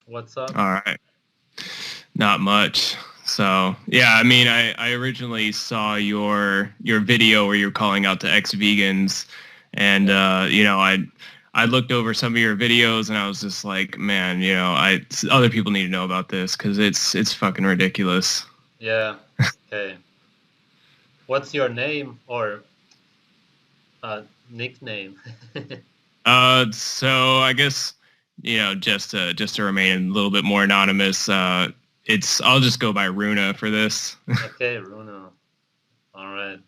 What's up? All right. Not much. So yeah, I mean, I originally saw your video where you're calling out to ex-vegans, and Yeah, I looked over some of your videos and I was just like, man, I other people need to know about this because it's fucking ridiculous. yeah. Okay. What's your name or nickname? So I guess just to remain a little bit more anonymous, it's I'll just go by Runa for this. Okay, Bruno. All right.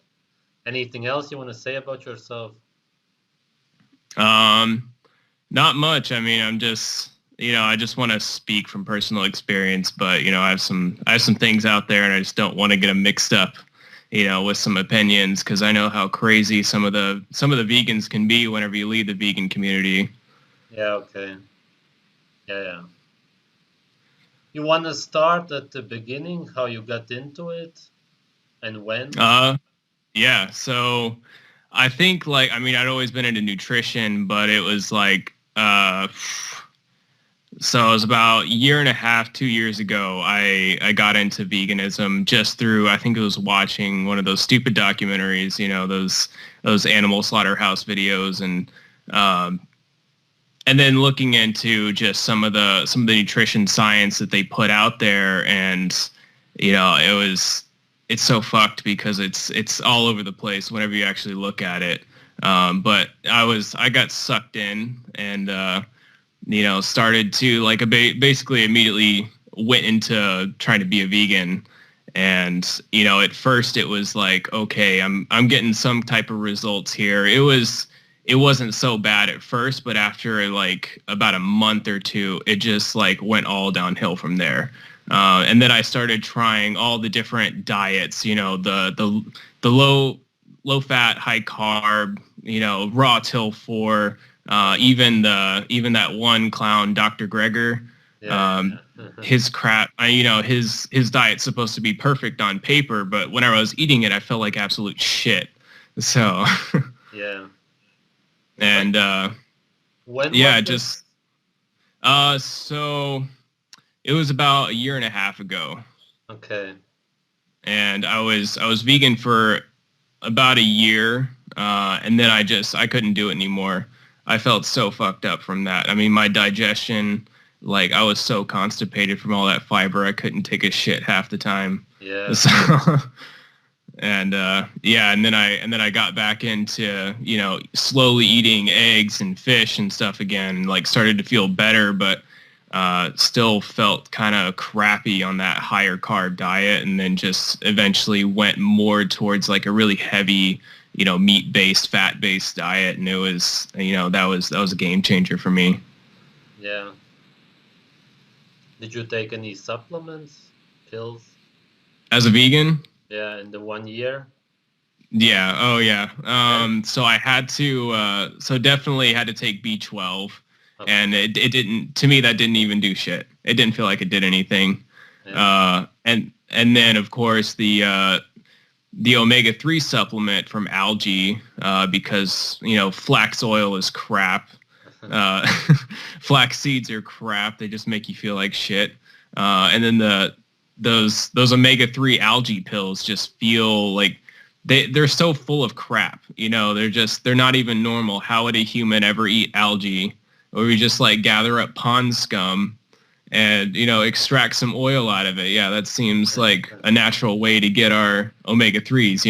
Anything else you want to say about yourself? Um, Not much. I mean, I just want to speak from personal experience, but I have some things out there, and I just don't want to get them mixed up, with some opinions because I know how crazy some of the vegans can be whenever you leave the vegan community. Yeah, okay. Yeah, yeah. You want to start at the beginning, how you got into it and when? Uh, yeah. So I think like I mean I'd always been into nutrition, but it was like so it was about a year and a half, 2 years ago, I got into veganism just through, I think it was watching one of those stupid documentaries, those animal slaughterhouse videos um, and then looking into just some of the nutrition science that they put out there. And, it's so fucked because it's all over the place whenever you actually look at it. But I got sucked in and, started to like basically immediately went into trying to be a vegan. And, at first it was like, okay, I'm getting some type of results here. It wasn't so bad at first, but after like about a month or two, it just like went all downhill from there. And then I started trying all the different diets, the low fat, high carb, raw till four, even that one clown, Dr. Gregor, Yeah, um, yeah. his crap. His diet's supposed to be perfect on paper, but whenever I was eating it, I felt like absolute shit. So, Yeah. Like and when was yeah, this? just so it was about a year and a half ago, Okay. and I was vegan for about a year, and then I couldn't do it anymore. I felt so fucked up from that. I mean, my digestion, like I was so constipated from all that fiber, I couldn't take a shit half the time. Yeah. So, and yeah, and then I got back into slowly eating eggs and fish and stuff again, and like started to feel better, but still felt kind of crappy on that higher carb diet, and then just eventually went more towards like a really heavy, meat based, fat based diet, and it was, that was a game changer for me. Yeah. Did you take any supplements, pills? As a vegan, Yeah, in the 1 year? yeah, oh yeah. Okay. So I had to, so definitely had to take B12, Okay. and it didn't, to me, that didn't even do shit. It didn't feel like it did anything. Yeah. And then of course the omega-3 supplement from algae, because flax oil is crap. uh, Flax seeds are crap. They just make you feel like shit. And then those omega-3 algae pills just feel like they're so full of crap. They're not even normal. How would a human ever eat algae? Or we just like gather up pond scum and extract some oil out of it. Yeah, that seems like a natural way to get our omega-3s.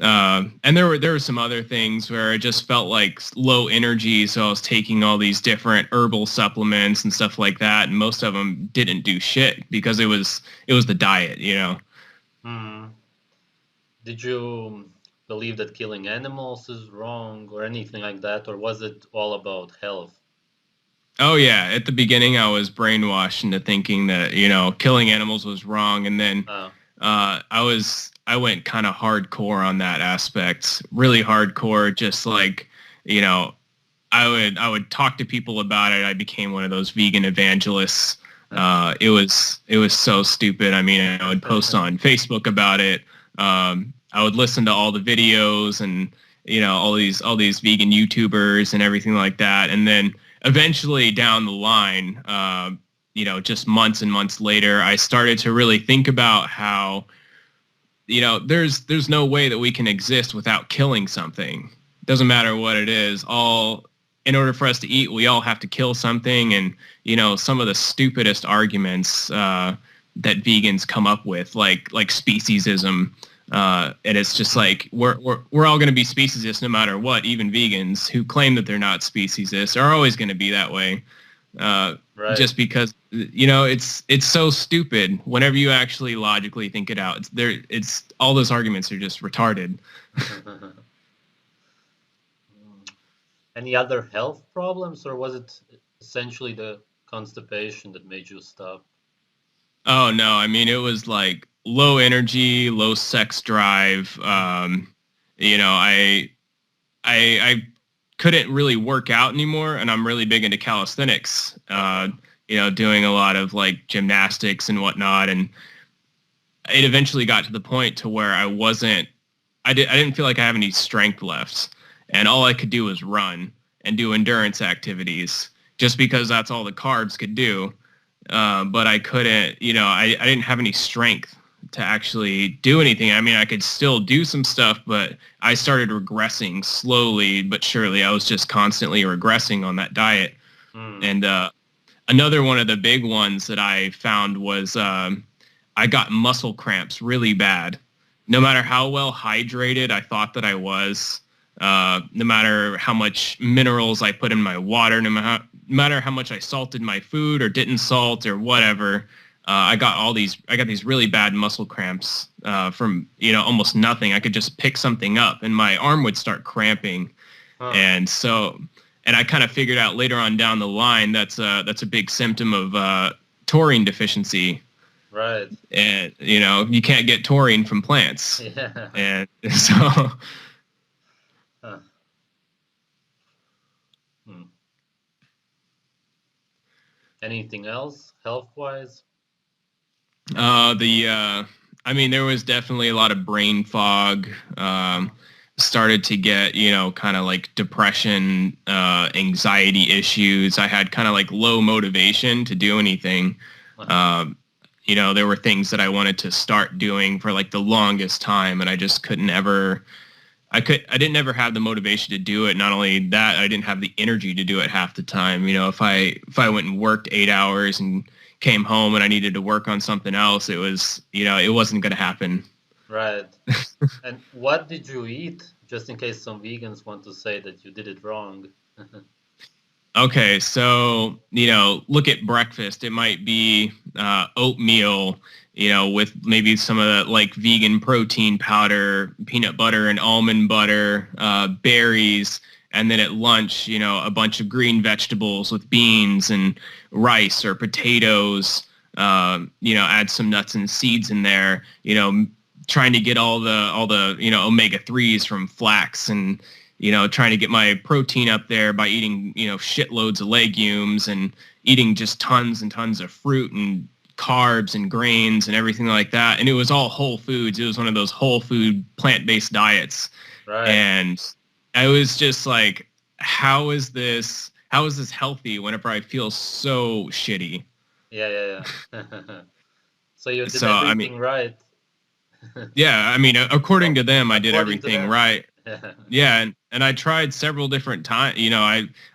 And there were some other things where it just felt like low energy, so I was taking all these different herbal supplements and stuff like that, and most of them didn't do shit because it was the diet. Hmm. Did you believe that killing animals is wrong or anything like that, or was it all about health? Oh yeah, at the beginning I was brainwashed into thinking that killing animals was wrong, and then Uh, I went kind of hardcore on that aspect, really hardcore. Just like you know, I would talk to people about it. I became one of those vegan evangelists. It was so stupid. I mean, I would post on Facebook about it. I would listen to all the videos and all these vegan YouTubers and everything like that. And then eventually down the line, just months and months later, I started to really think about how, there's no way that we can exist without killing something. Doesn't matter what it is. In order for us to eat, we all have to kill something. And, some of the stupidest arguments that vegans come up with, like speciesism. And it's just like we're all going to be speciesists no matter what. Even vegans who claim that they're not speciesists are always going to be that way. Right. Just because it's so stupid. Whenever you actually logically think it out, it's all those arguments are just retarded. Any other health problems, or was it essentially the constipation that made you stop? Oh no, I mean it was like low energy, low sex drive. I couldn't really work out anymore, and I'm really big into calisthenics. Doing a lot of like gymnastics and whatnot, and it eventually got to the point to where I didn't feel like I have any strength left, and all I could do was run and do endurance activities, just because that's all the carbs could do. But I couldn't, I didn't have any strength to actually do anything. I mean, I could still do some stuff, but I started regressing slowly but surely. I was just constantly regressing on that diet. And another one of the big ones that I found was I got muscle cramps really bad. No matter how well hydrated I thought that I was, no matter how much minerals I put in my water, no matter how much I salted my food or didn't salt or whatever, I got these really bad muscle cramps from, almost nothing. I could just pick something up and my arm would start cramping. And I kind of figured out later on down the line, that's a big symptom of taurine deficiency. Right. And, you can't get taurine from plants. Yeah. And so... Anything else health-wise? There was definitely a lot of brain fog. Started to get, kind of like depression, anxiety issues. I had kind of like low motivation to do anything. There were things that I wanted to start doing for like the longest time, and I just couldn't ever. I didn't ever have the motivation to do it. Not only that, I didn't have the energy to do it half the time. If I went and worked 8 hours and came home and I needed to work on something else, it wasn't going to happen. Right. And what did you eat, just in case some vegans want to say that you did it wrong? Okay, so, look at breakfast. It might be oatmeal, with maybe some of the like vegan protein powder, peanut butter and almond butter, berries, and then at lunch, a bunch of green vegetables with beans and rice or potatoes, add some nuts and seeds in there, trying to get all the omega-3s from flax and, trying to get my protein up there by eating, shitloads of legumes and eating just tons and tons of fruit and carbs and grains and everything like that. And it was all whole foods. It was one of those whole food plant-based diets. Right. And I was just like, how is this healthy whenever I feel so shitty? Yeah. So you did everything right. Yeah, according to them, I did According to everything them. right. Yeah, and I tried several different times.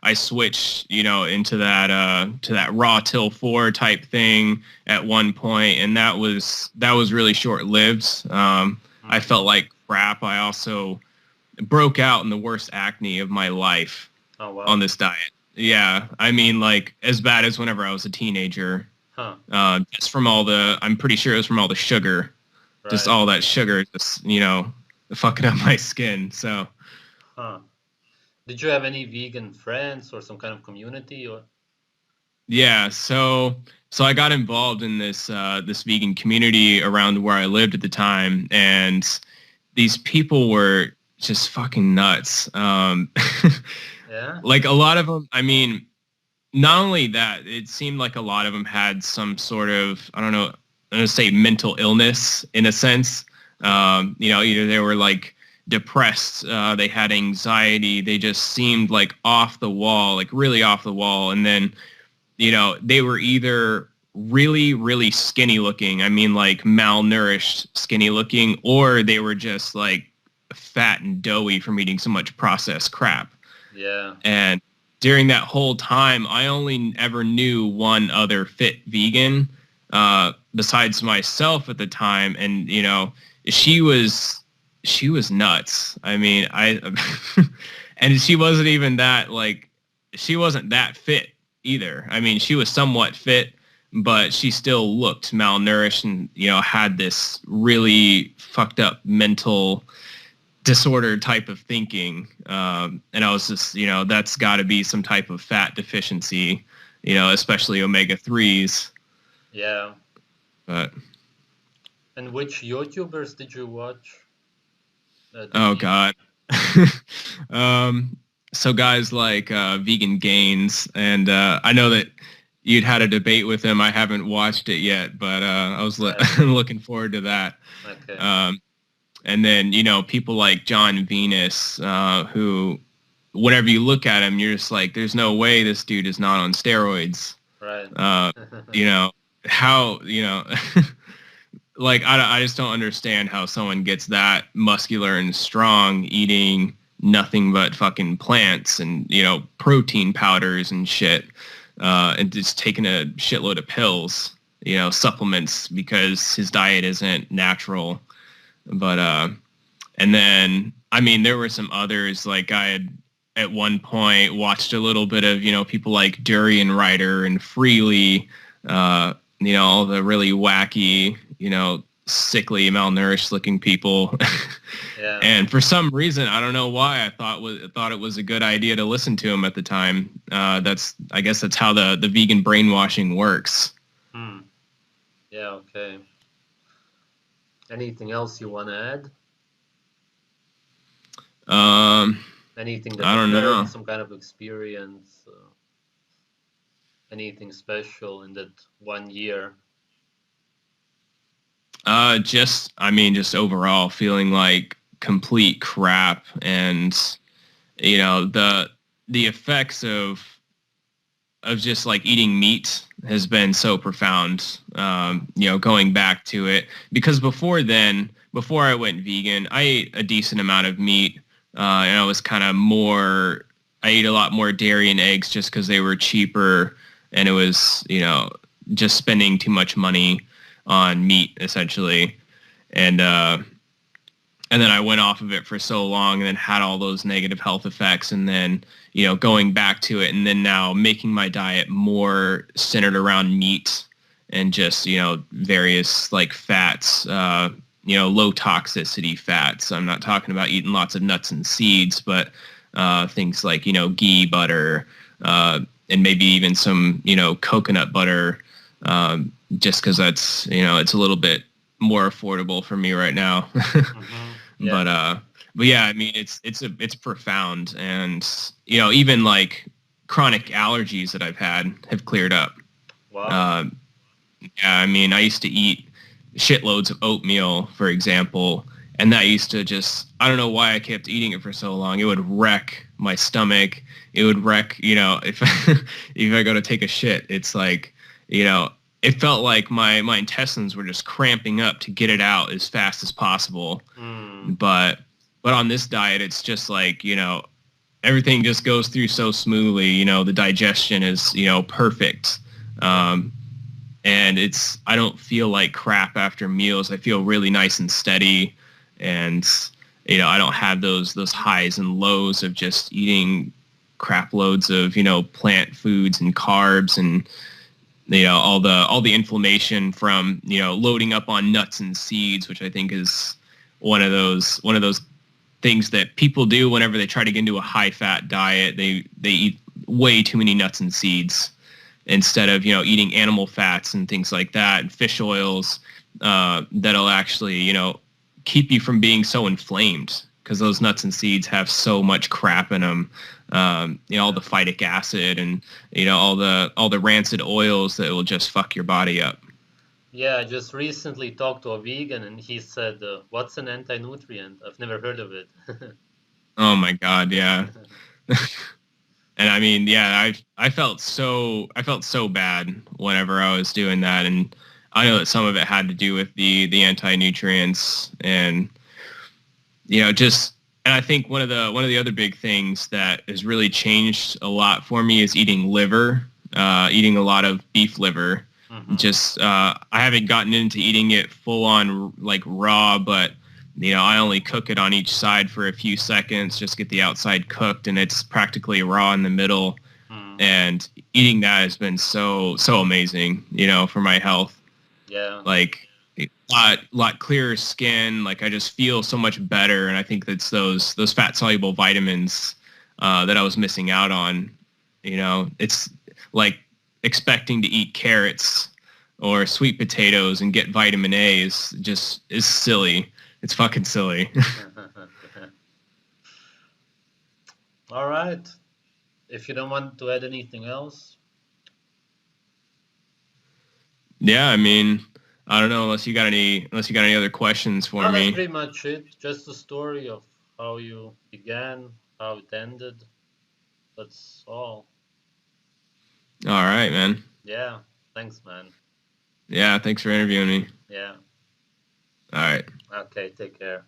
I switched, into that raw till 4 type thing at one point, and that was really short lived. I felt like crap. I also broke out in the worst acne of my life on this diet. Yeah, like as bad as whenever I was a teenager. Just from I'm pretty sure it was from all the sugar. Right. Just all that sugar, just fucking up my skin. So. Did you have any vegan friends or some kind of community or? Yeah, so I got involved in this vegan community around where I lived at the time, and these people were just fucking nuts. Yeah. Like a lot of them, not only that, it seemed like a lot of them had some sort of, I don't know, I'm going to say mental illness in a sense. Either they were like depressed. They had anxiety. They just seemed like off the wall, like really off the wall. And then, they were either really, really skinny looking. I mean, like malnourished, skinny looking, or they were just like fat and doughy from eating so much processed crap. Yeah. And during that whole time, I only ever knew one other fit vegan besides myself at the time. And, she was nuts. I mean, and she wasn't even that she wasn't that fit either. I mean, she was somewhat fit, but she still looked malnourished and, had this really fucked up mental disorder type of thinking. And I was just, that's got to be some type of fat deficiency, especially omega-3s. Yeah. But. And which YouTubers did you watch? Oh, God. So guys like Vegan Gains, and I know that you'd had a debate with him. I haven't watched it yet, but I was looking forward to that. Okay. And then, people like John Venus, who, whenever you look at him, you're just like, there's no way this dude is not on steroids. Right. How, like, I just don't understand how someone gets that muscular and strong eating nothing but fucking plants and, protein powders and shit, and just taking a shitload of pills, supplements because his diet isn't natural. But, and then, I mean, there were some others, like I had at one point watched a little bit of, people like Durian Rider and Freely, all the really wacky, sickly, malnourished looking people. Yeah. And for some reason, I don't know why, I thought it was a good idea to listen to him at the time. I guess that's how the vegan brainwashing works. Yeah, okay. Anything else you want to add? Anything that I don't know. some kind of experience? Anything special in that 1 year? Just overall feeling like complete crap, and the effects of just like eating meat has been so profound. Going back to it, because before I went vegan, I ate a decent amount of meat, and I was kind of more. I ate a lot more dairy and eggs just because they were cheaper, and it was just spending too much money on meat essentially, and then I went off of it for so long and then had all those negative health effects, and then going back to it, and then now making my diet more centered around meat and just various like fats, low toxicity fats. I'm not talking about eating lots of nuts and seeds, but things like ghee, butter, and maybe even some coconut butter, just because that's it's a little bit more affordable for me right now. Yeah. But yeah, I mean it's profound, and even like chronic allergies that I've had have cleared up. Wow. Yeah, I mean I used to eat shitloads of oatmeal, for example, and that used to just, I don't know why I kept eating it for so long. It would wreck my stomach. It would wreck, if if I go to take a shit, it's like, it felt like my intestines were just cramping up to get it out as fast as possible. But on this diet, it's just like, everything just goes through so smoothly. The digestion is, perfect. And I don't feel like crap after meals. I feel really nice and steady. And, I don't have those highs and lows of just eating crap loads of, plant foods and carbs and, all the inflammation from, loading up on nuts and seeds, which I think is one of those things that people do whenever they try to get into a high fat diet. They eat way too many nuts and seeds instead of, eating animal fats and things like that, and fish oils, that'll actually, keep you from being so inflamed, because those nuts and seeds have so much crap in them. All the phytic acid and, all the rancid oils that will just fuck your body up. Yeah, I just recently talked to a vegan and he said, "What's an anti-nutrient? I've never heard of it." Oh my God, yeah. And I mean, yeah, I felt so bad whenever I was doing that, and I know that some of it had to do with the anti nutrients, and just and I think one of the other big things that has really changed a lot for me is eating liver, eating a lot of beef liver. Hmm. Just I haven't gotten into eating it full on like raw, but I only cook it on each side for a few seconds, just get the outside cooked, and it's practically raw in the middle. Hmm. And eating that has been so amazing, for my health. Yeah. Like a lot clearer skin. Like I just feel so much better, and I think that's those fat soluble vitamins that I was missing out on. It's like expecting to eat carrots or sweet potatoes and get vitamin A is silly. It's fucking silly. All right. If you don't want to add anything else, Yeah, I mean, I don't know unless you got any other questions for no, that's me. pretty much it. Just the story of how you began, how it ended. That's all. All right, man. Yeah. Thanks, man. Yeah, thanks for interviewing me. Yeah. All right. Okay. Take care.